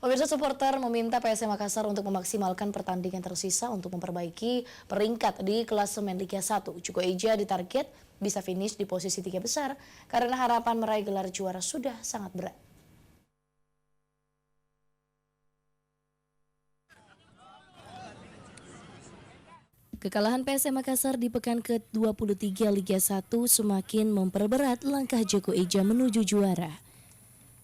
Pemirsa, supporter meminta PSM Makassar untuk memaksimalkan pertandingan tersisa untuk memperbaiki peringkat di klasemen Liga 1. Cuko Eja ditarget bisa finish di posisi 3 besar karena harapan meraih gelar juara sudah sangat berat. Kekalahan PSM Makassar di pekan ke-23 Liga 1 semakin memperberat langkah Cuko Eja menuju juara.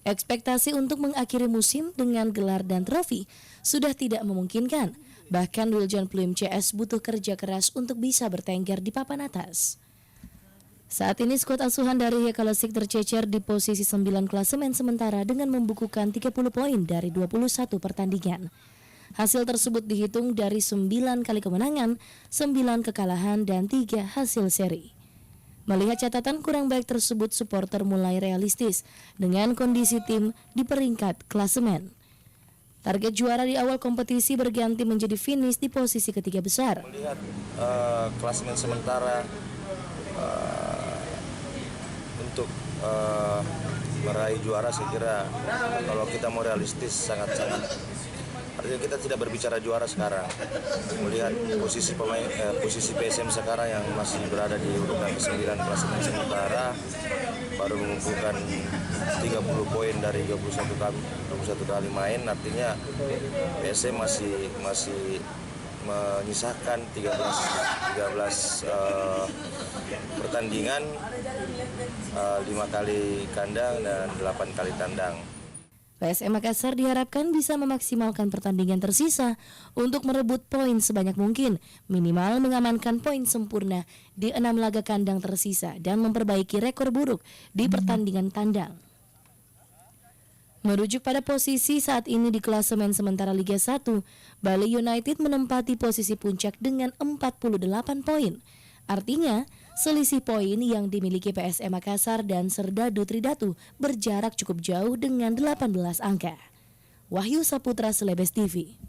Ekspektasi untuk mengakhiri musim dengan gelar dan trofi sudah tidak memungkinkan. Bahkan Wiljan Pluim CS butuh kerja keras untuk bisa bertengger di papan atas. Saat ini skuad asuhan dari Hekalesik tercecer di posisi 9 klasemen sementara dengan membukukan 30 poin dari 21 pertandingan. Hasil tersebut dihitung dari 9 kali kemenangan, 9 kekalahan, dan 3 hasil seri. Melihat catatan kurang baik tersebut, supporter mulai realistis dengan kondisi tim di peringkat klasemen. Target juara di awal kompetisi berganti menjadi finish di posisi ketiga besar. Melihat klasemen sementara untuk meraih juara, saya kira kalau kita mau realistis sangat-sangat. Artinya kita tidak berbicara juara sekarang. Melihat posisi posisi PSM sekarang yang masih berada di urutan ke-9 klasemen sementara, baru mengumpulkan 30 poin dari 21 kali main, artinya PSM masih menyisakan 13 pertandingan, 5 kali kandang dan 8 kali tandang. PSM Makassar diharapkan bisa memaksimalkan pertandingan tersisa untuk merebut poin sebanyak mungkin, minimal mengamankan poin sempurna di 6 laga kandang tersisa dan memperbaiki rekor buruk di pertandingan tandang. Merujuk pada posisi saat ini di klasemen sementara Liga 1, Bali United menempati posisi puncak dengan 48 poin. Artinya, selisih poin yang dimiliki PSM Makassar dan Serdadu Tridatu berjarak cukup jauh dengan 18 angka. Wahyu Saputra, Celebes TV.